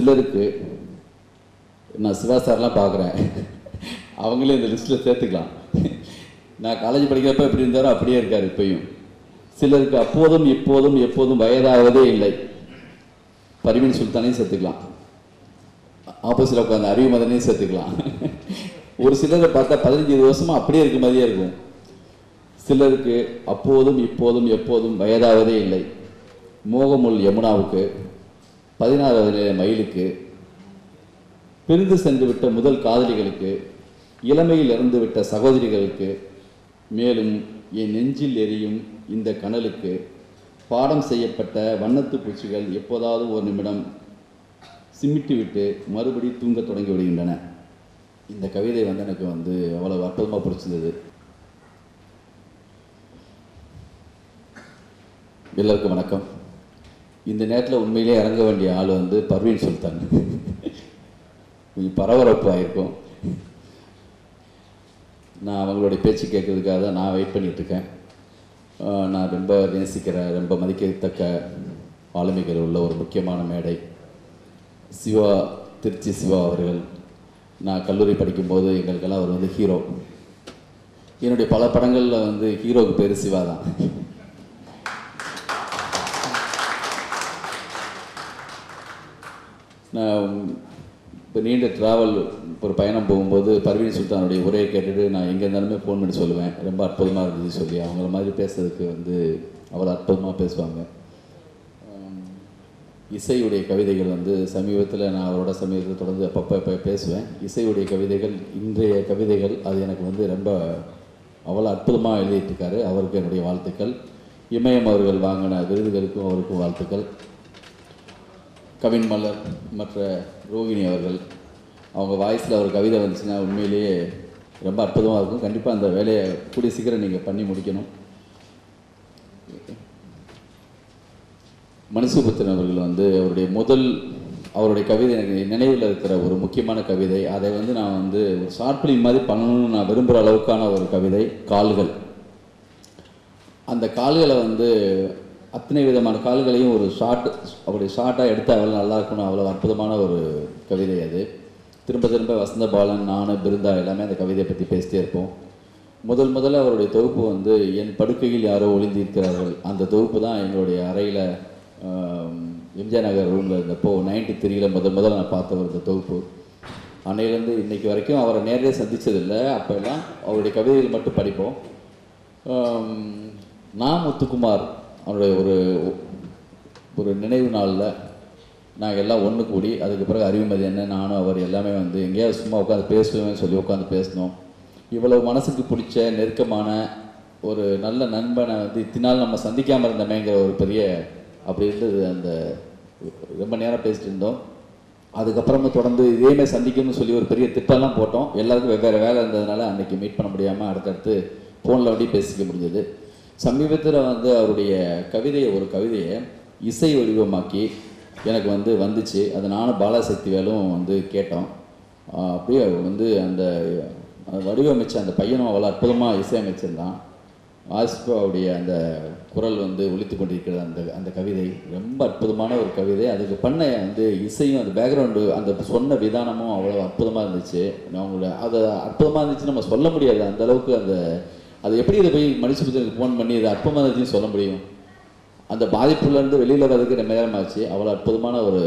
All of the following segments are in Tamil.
சிலருக்கு நான் சிவா சார்லாம் பார்க்குறேன், அவங்களே இந்த லிஸ்ட்டில் சேர்த்துக்கலாம். நான் காலேஜ் படிக்கிறப்ப எப்படி இருந்தாரோ அப்படியே இருக்கார் இப்பயும். சிலருக்கு அப்போதும் இப்போதும் எப்போதும் வயதாகவே இல்லை, பர்வீன் சுல்தானையும் சேர்த்துக்கலாம். ஆப்போசிட்டில் உட்காந்து அறிவு மதனையும் சேர்த்துக்கலாம். ஒரு சிலரை பார்த்தா 15-20 வருஷமாக அப்படியே இருக்க மாதிரியே இருக்கும். சிலருக்கு அப்போதும் இப்போதும் எப்போதும் வயதாவதே இல்லை, மோகமுல் யமுனாவுக்கு, 16வது மயிலுக்கு, பிரிந்து சென்று விட்ட முதல் காதலிகளுக்கு, இளமையில் இறந்து விட்ட சகோதரிகளுக்கு, மேலும் என் நெஞ்சில் எரியும் இந்த கனலுக்கு, பாடம் செய்யப்பட்ட வண்ணத்து பூச்சிகள் எப்போதாவது ஒரு நிமிடம் சிமிட்டி விட்டு மறுபடி தூங்க தொடங்கி விடுகின்றன. இந்த கவிதை எனக்கு அவ்வளவு அற்புதமாக பிடிச்சிருந்தது. எல்லாருக்கும் வணக்கம். இந்த நேரத்தில் உண்மையிலே இறங்க வேண்டிய ஆள் பர்வீன் சுல்தான். கொஞ்சம் பரபரப்பு ஆகிருக்கும். நான் அவங்களுடைய பேச்சு கேட்கறதுக்காக தான் நான் வெயிட் பண்ணிகிட்ருக்கேன். நான் ரொம்ப நேசிக்கிற, ரொம்ப மதிக்கத்தக்க ஆளுமைகள் உள்ள ஒரு முக்கியமான மேடை சிவா, திருச்சி சிவா அவர்கள். நான் கல்லூரி படிக்கும்போது எங்களுக்கெல்லாம் அவர் ஹீரோ. என்னுடைய பல படங்களில் ஹீரோவுக்கு பேர் சிவா தான். நான் இப்போ நீண்ட ட்ராவல் ஒரு பயணம் போகும்போது பர்வீன் சுல்தானுடைய உரையை கேட்டுட்டு நான் எங்கே இருந்தாலுமே ஃபோன் பண்ணி சொல்லுவேன், ரொம்ப அற்புதமாக இருந்துச்சு சொல்லி. அவங்கள மாதிரி பேசுறதுக்கு அவ்வளோ அற்புதமாக பேசுவாங்க. இசையுடைய கவிதைகள் சமீபத்தில் நான் அவரோட சமீபத்தில் தொடர்ந்து அப்பப்போ பேசுவேன். இசையுடைய கவிதைகள், இன்றைய கவிதைகள், அது எனக்கு ரொம்ப அவ்வளோ அற்புதமாக எழுதிட்டுருக்காரு. அவருக்கு என்னுடைய வாழ்த்துக்கள். இமயம் அவர்கள் வாங்கின விருதுகளுக்கும் அவருக்கும் வாழ்த்துக்கள். கவின் மலர், மற்ற ரோகிணி அவர்கள், அவங்க வாய்ஸில் ஒரு கவிதை வந்துச்சுன்னா உண்மையிலேயே ரொம்ப அற்புதமாக இருக்கும். கண்டிப்பாக அந்த வேலையை கூடிய சீக்கிரம் நீங்கள் பண்ணி முடிக்கணும். மணிசுபுத்திரன் அவர்கள் அவருடைய கவிதை எனக்கு நினைவில் இருக்கிற ஒரு முக்கியமான கவிதை. அதை நான் ஒரு ஷார்ட் ஃபிலிம் மாதிரி பண்ணணும்னு நான் விரும்புகிற அளவுக்கான ஒரு கவிதை, கால்கள். அந்த கால்களை அத்தனை விதமான கால்களையும் ஒரு அப்படி ஷார்ட்டாக எடுத்தால் அவ்வளோ நல்லா இருக்கணும். அவ்வளோ அற்புதமான ஒரு கவிதை அது. திரும்ப திரும்ப வசந்த பாலன், நான், பிருந்தா எல்லாமே அந்த கவிதையை பற்றி பேசிட்டே இருப்போம். முதல்ல அவருடைய தொகுப்பு என் படுக்கையில் யாரோ ஒளிந்திருக்கிறார்கள். அந்த தொகுப்பு தான் எங்களுடைய அறையில் எம்ஜிஆர் நகர் ரூமில் இருந்தப்போ 93ல் முதல்ல நான் பார்த்த ஒரு தொகுப்பு. அன்னையிலேருந்து இன்றைக்கு வரைக்கும் அவரை நேரடியாக சந்தித்ததில்லை. அப்போல்லாம் அவருடைய கவிதைகள் மட்டும் படிப்போம். நான் முத்துக்குமார் அவருடைய ஒரு நினைவு நாளில் நாங்கள் எல்லாம் ஒன்று கூடி, அதுக்கு பிறகு அறிவுமதி என்ன, நானும் அவர் எல்லாமே எங்கேயாவது சும்மா உட்காந்து பேசுவேன்னு சொல்லி உட்காந்து பேசினோம். இவ்வளவு மனசுக்கு பிடிச்ச நெருக்கமான ஒரு நல்ல நண்பனை இத்தினால் நம்ம சந்திக்காமல் இருந்தோமேங்கிற ஒரு பெரிய அப்படி இருந்தது. அந்த ரொம்ப நேரம் பேசிட்டு இருந்தோம். அதுக்கப்புறமா தொடர்ந்து இதேமாதிரி சந்திக்கணும்னு சொல்லி ஒரு பெரிய திட்டம்லாம் போட்டோம். எல்லாருக்கும் வெவ்வேறு வேலை இருந்ததுனால அன்றைக்கி மீட் பண்ண முடியாமல் அடுத்தடுத்து ஃபோனில் அப்படி பேசிக்க முடிஞ்சது. சமீபத்தில் அவருடைய ஒரு கவிதையை இசை வடிவமாக்கி எனக்கு வந்துச்சு. அதை நானும் பாலாசக்தி வேலும் கேட்டோம். அப்படியே அந்த வடிவமைச்ச அந்த பையனும் அவ்வளோ அற்புதமாக இசையமைச்சிருந்தான். ஆஸ்பாவுடைய அந்த குரல் ஒலித்து கொண்டிருக்கிறது. அந்த கவிதை ரொம்ப அற்புதமான ஒரு கவிதை. அதுக்கு பண்ண இசையும் அந்த பேக்ரவுண்டு, அந்த சொன்ன விதானமும் அவ்வளோ அற்புதமாக இருந்துச்சு. அவங்களோட அது அற்புதமாக இருந்துச்சு, நம்ம சொல்ல முடியாது அந்த அளவுக்கு. அது எப்படி இதை போய் மணிசுபுத்திரனுக்கு ஃபோன் பண்ணி இது அற்புதமாக இருந்துச்சுன்னு சொல்ல முடியும்? அந்த பாதிப்புலேருந்து வெளியில் வர்றதுக்கு ரொம்ப நேரமாச்சு. அவ்வளோ அற்புதமான ஒரு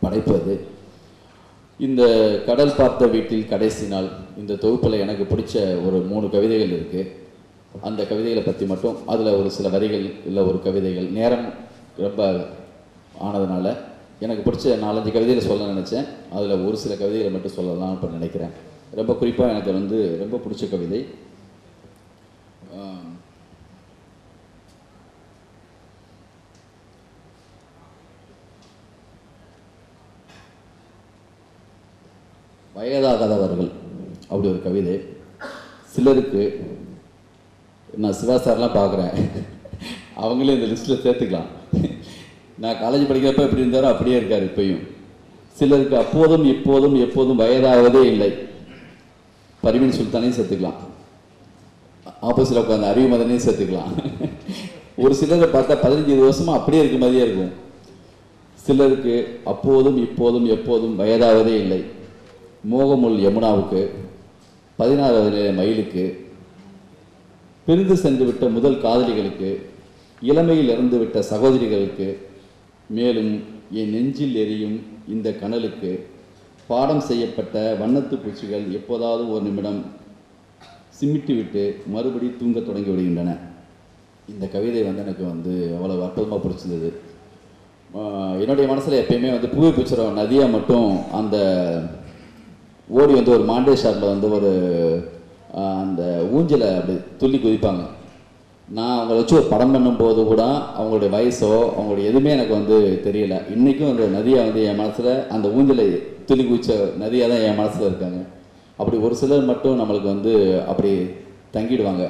படைப்பு அது. இந்த கடல் பார்த்த வீட்டில் கடைசி நாள், இந்த தொகுப்பில் எனக்கு பிடிச்ச ஒரு 3 கவிதைகள் இருக்குது. அந்த கவிதைகளை பற்றி மட்டும், அதில் ஒரு சில வரிகள் இல்லை ஒரு கவிதைகள், நேரம் ரொம்ப ஆனதுனால எனக்கு பிடிச்ச 4-5 கவிதைகளை சொல்ல நினச்சேன். அதில் ஒரு சில கவிதைகளை மட்டும் சொல்லலாம் இப்போ நினைக்கிறேன். ரொம்ப குறிப்பாக எனக்கு ரொம்ப பிடிச்ச கவிதை வயதாகாதவர்கள் அப்படி ஒரு கவிதை. சிலருக்கு நான் சிவா சார்லாம் பார்க்குறேன், அவங்களே இந்த லிஸ்ட்டில் சேர்த்துக்கலாம். நான் காலேஜ் படிக்கிறப்ப எப்படி இருந்தாரோ அப்படியே இருக்கார் இப்பயும். சிலருக்கு அப்போதும் இப்போதும் எப்போதும் வயதாகவே இல்லை, பர்வீன் சுல்தானையும் சேர்த்துக்கலாம். ஆப்போசிட்டில் உட்காந்து அறிவு மதனையும் சேர்த்துக்கலாம். ஒரு சிலரை பார்த்தா 15-20 வருஷமாக அப்படியே இருக்க மாதிரியே இருக்கும். சிலருக்கு அப்போதும் இப்போதும் எப்போதும் வயதாவதே இல்லை. மோகமுள் யமுனாவுக்கு, 16 வயது மயிலுக்கு, பிரிந்து சென்று விட்ட முதல் காதலிகளுக்கு, இளமையில் இறந்துவிட்ட சகோதரிகளுக்கு, மேலும் என் நெஞ்சில் எரியும் இந்த கனலுக்கு பாடம் செய்யப்பட்ட வண்ணத்து பூச்சிகள் எப்போதாவது ஒரு நிமிடம் சிமிட்டி விட்டு மறுபடி தூங்க தொடங்கி விடுகின்றன. இந்த கவிதை எனக்கு அவ்வளோ அற்புதமாக பிடிச்சிருந்தது. என்னுடைய மனசில் எப்பயுமே பூவை பூச்சிரம் நதியாக மட்டும் அந்த ஓடி ஒரு மாண்டே ஷாட்டில் ஒரு அந்த ஊஞ்சலை அப்படி துள்ளி குதிப்பாங்க. நான் அவங்கள வச்சு ஒரு படம் பண்ணும்போது கூட அவங்களுடைய வயசோ அவங்களுடைய எதுவுமே எனக்கு தெரியல. இன்றைக்கும் அந்த நதியாக என் மனசில் அந்த ஊஞ்சலை துள்ளி குதிச்ச நதியாக தான் என் மனசில் இருக்காங்க. அப்படி ஒரு சிலர் மட்டும் நம்மளுக்கு அப்படி தங்கிடுவாங்க.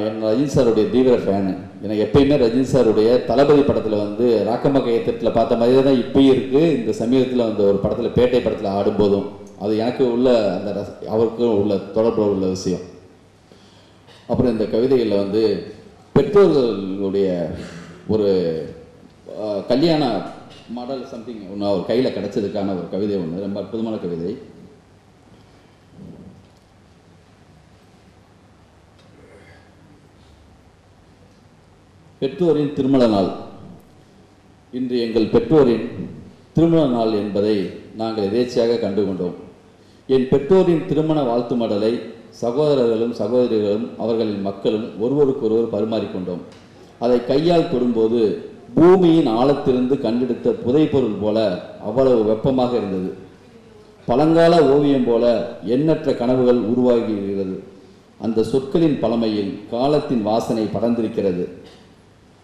என் ரஜினி சாருடைய தீவிர ஃபேனு. எனக்கு எப்பயுமே ரஜினி சாருடைய தளபதி படத்தில் ராக்கம்ப கையத்தட்டில் பார்த்த மாதிரியே தான் இப்பயும் இருக்குது. இந்த சமீபத்தில் ஒரு படத்தில் பேட்டை படத்தில் ஆடும்போதும் அது எனக்கு உள்ள அந்த அவருக்கும் உள்ள தொடர்பு உள்ள விஷயம். அப்புறம் இந்த கவிதைகளில் பெற்றோர்களுடைய ஒரு கல்யாண மாடல் சம்திங் ஒன்று அவர் கையில் கிடச்சதுக்கான ஒரு கவிதை ஒன்று, ரொம்ப அற்புதமான கவிதை. பெற்றோரின் திருமண நாள். இன்று எங்கள் பெற்றோரின் திருமண நாள் என்பதை நாங்கள் எதேச்சையாக கண்டுகொண்டோம். என் பெற்றோரின் திருமண வாழ்த்து மடலை சகோதரர்களும் சகோதரிகளும் அவர்களின் மக்களும் ஒருவருக்கொருவர் பரிமாறிக்கொண்டோம். அதை கையால் தொடும்போது பூமியின் ஆழத்திலிருந்து கண்டெடுத்த புதைப்பொருள் போல அவ்வளவு வெப்பமாக இருந்தது. பழங்கால ஓவியம் போல எண்ணற்ற கனவுகள் உருவாகிறது. அந்த சொற்களின் பழமையில் காலத்தின் வாசனை படர்ந்திருக்கிறது.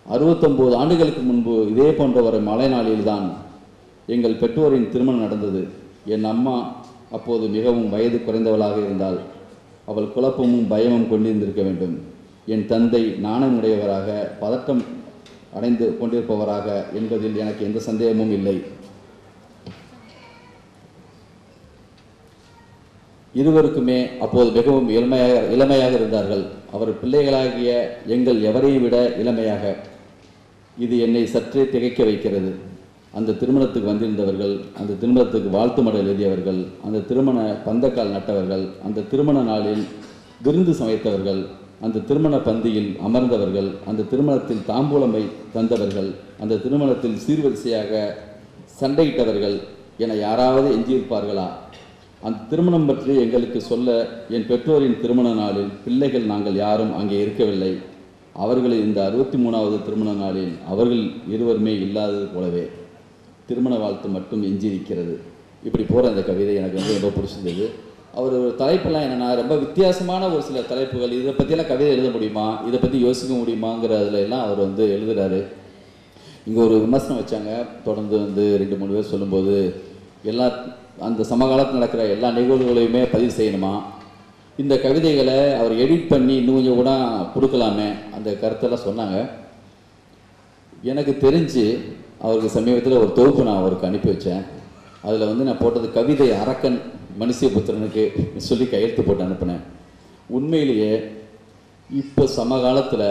69 ஆண்டுகளுக்கு முன்பு இதே போன்ற ஒரு மழை நாளில்தான் எங்கள் பெற்றோரின் திருமணம் நடந்தது. என் அம்மா அப்போது மிகவும் வயது குறைந்தவளாக இருந்தால். அவள் குழப்பமும் பயமும் கொண்டிருந்திருக்க வேண்டும். என் தந்தை நாணமுடையவராக பதட்டம் அடைந்து கொண்டிருப்பவராக என்பதில் எனக்கு எந்த சந்தேகமும் இல்லை. இருவருக்குமே அப்போது மிகவும் இளமையாக இருந்தார்கள். அவர் பிள்ளைகளாகிய எங்கள் எவரையும் விட இளமையாக. இது என்னை சற்றே திகைக்க வைக்கிறது. அந்த திருமணத்துக்கு வந்திருந்தவர்கள், அந்த திருமணத்துக்கு வாழ்த்து மடல் எழுதியவர்கள், அந்த திருமண பந்தக்கால் நட்டவர்கள், அந்த திருமண நாளில் விருந்து சமைத்தவர்கள், அந்த திருமண பந்தியில் அமர்ந்தவர்கள், அந்த திருமணத்தில் தாம்பூலமை தந்தவர்கள், அந்த திருமணத்தில் சீர்வரிசையாக சண்டையிட்டவர்கள் என யாராவது எஞ்சியிருப்பார்களா? அந்த திருமணம் பற்றி எங்களுக்கு சொல்ல என் பெற்றோரின் திருமண நாளில் பிள்ளைகள் நாங்கள் யாரும் அங்கே இருக்கவில்லை. அவர்களின் இந்த 63வது திருமண நாளில் அவர்கள் இருவருமே இல்லாதது போலவே திருமண வாழ்த்து மட்டும் எஞ்சியிருக்கிறது. இப்படி போகிற அந்த கவிதை எனக்கு ரொம்ப பிடிச்சிருந்தது. அவர் ஒரு தலைப்பெல்லாம் என்னென்னா ரொம்ப வித்தியாசமான ஒரு சில தலைப்புகள், இதை பற்றியெல்லாம் கவிதை எழுத முடியுமா, இதை பற்றி யோசிக்க முடியுமாங்கிறதுல எல்லாம் அவர் எழுதுகிறாரு. இங்கே ஒரு விமர்சனம் வச்சாங்க, தொடர்ந்து 2-3 பேர் சொல்லும்போது எல்லா அந்த சமகாலத்தில் நடக்கிற எல்லா நிகழ்வுகளையுமே பதிவு செய்யணுமா, இந்த கவிதைகளை அவர் எடிட் பண்ணி இன்னும் கொஞ்சம் கூட கொடுக்கலாமே, அந்த கருத்தெல்லாம் சொன்னாங்க. எனக்கு தெரிஞ்சு அவருக்கு சமீபத்தில் ஒரு தொகுப்பு நான் அவருக்கு அனுப்பி வச்சேன். அதில் நான் போட்டது கவிதை அரக்கன் மனுஷபுத்திரனுக்கு சொல்லி கையெழுத்து போட்டு அனுப்பினேன். உண்மையிலேயே இப்போ சமகாலத்தில்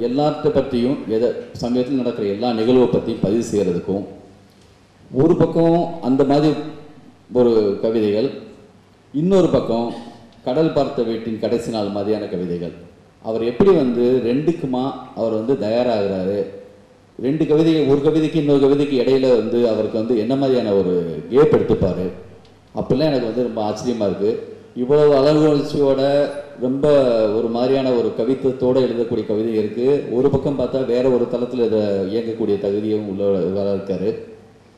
எல்லாத்த பற்றியும் சமயத்தில் நடக்கிற எல்லா நிகழ்வை பற்றியும் பதிவு செய்கிறதுக்கும் ஒரு பக்கம் அந்த மாதிரி ஒரு கவிதைகள், இன்னொரு பக்கம் கடல் பார்த்த வீட்டின் கடைசி நாள் மாதிரியான கவிதைகள். அவர் எப்படி ரெண்டுக்குமா அவர் தயாராகிறாரு, 2 கவிதைகள், ஒரு கவிதைக்கு இன்னொரு கவிதைக்கு இடையில அவருக்கு என்ன மாதிரியான ஒரு கேப் எடுத்துப்பார், அப்படிலாம் எனக்கு ரொம்ப ஆச்சரியமாக இருக்குது. இவ்வளவு அழகுணர்ச்சியோட ரொம்ப ஒரு மாதிரியான ஒரு கவித்துவத்தோடு எழுதக்கூடிய கவிதை இருக்குது. ஒரு பக்கம் பார்த்தா வேற ஒரு தளத்தில் இதை இயங்கக்கூடிய தகுதியும் உள்ளவராக இருக்கார்.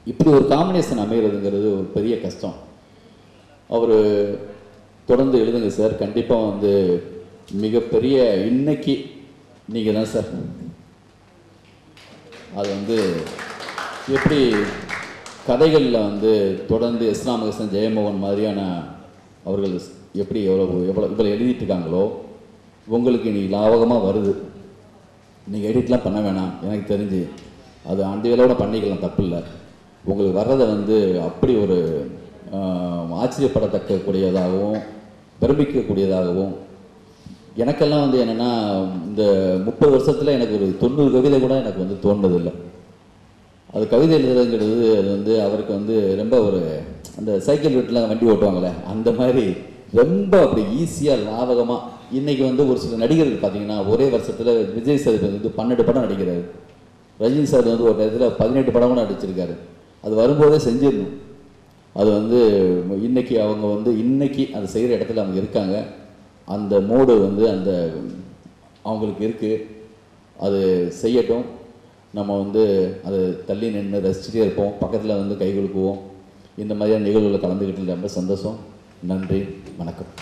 இப்படி ஒரு காம்பினேஷன் அமைகிறதுங்கிறது ஒரு பெரிய கஷ்டம். அவர் தொடர்ந்து எழுதுங்க சார், கண்டிப்பாக மிகப்பெரிய இன்னைக்கு நீங்கள் தான் சார். அது எப்படி கதைகளில் தொடர்ந்து எஸ் ராமகிருஷ்ணன், ஜெயமோகன் மாதிரியான அவர்கள் எப்படி இவ்வளோ எழுதிட்டு இருக்காங்களோ, உங்களுக்கு இன்னைக்கு லாபகமாக வருது. நீங்கள் எடிட்லாம் பண்ண வேணாம், எனக்கு தெரிஞ்சு அது அந்த வேலையோட பண்ணிக்கலாம், தப்பு இல்லை. உங்களுக்கு வர்றதை அப்படி ஒரு ஆச்சரியப்படத்தக்கக்கூடியதாகவும் பிரமிக்கக்கூடியதாகவும் எனக்கெல்லாம் வந்து என்னென்னா இந்த 30 வருஷத்தில் எனக்கு ஒரு 90 கவிதை கூட எனக்கு வந்து தோணுனதில்லை. அது கவிதை எழுதுறதுங்கிறது அது வந்து அவருக்கு வந்து ரொம்ப ஒரு அந்த சைக்கிள் வீட்டில் வண்டி ஓட்டுவாங்களே அந்த மாதிரி ரொம்ப அப்படி ஈஸியாக லாவகமாக. இன்றைக்கி வந்து ஒரு சில நடிகர்கள் பார்த்தீங்கன்னா ஒரே வருஷத்தில் விஜய் சார் வந்து 12 படம் நடிக்கிறாரு. ரஜினி சார் வந்து ஒரு இடத்துல 18 படம் கூட நடிச்சிருக்காரு. அது வரும்போதே செஞ்சிடணும். அது வந்து இன்றைக்கி அவங்க வந்து இன்றைக்கி அதை செய்கிற இடத்துல அவங்க இருக்காங்க. அந்த மோடு வந்து அந்த அவங்களுக்கு இருக்குது. அது செய்யட்டும். நம்ம வந்து அதை தள்ளி நின்று ரசிச்சுட்டே இருப்போம். பக்கத்தில் வந்து கை கொடுக்குவோம். இந்த மாதிரியான நிகழ்வுகளை கலந்துக்கிட்டு ரொம்ப சந்தோஷம். நன்றி, வணக்கம்.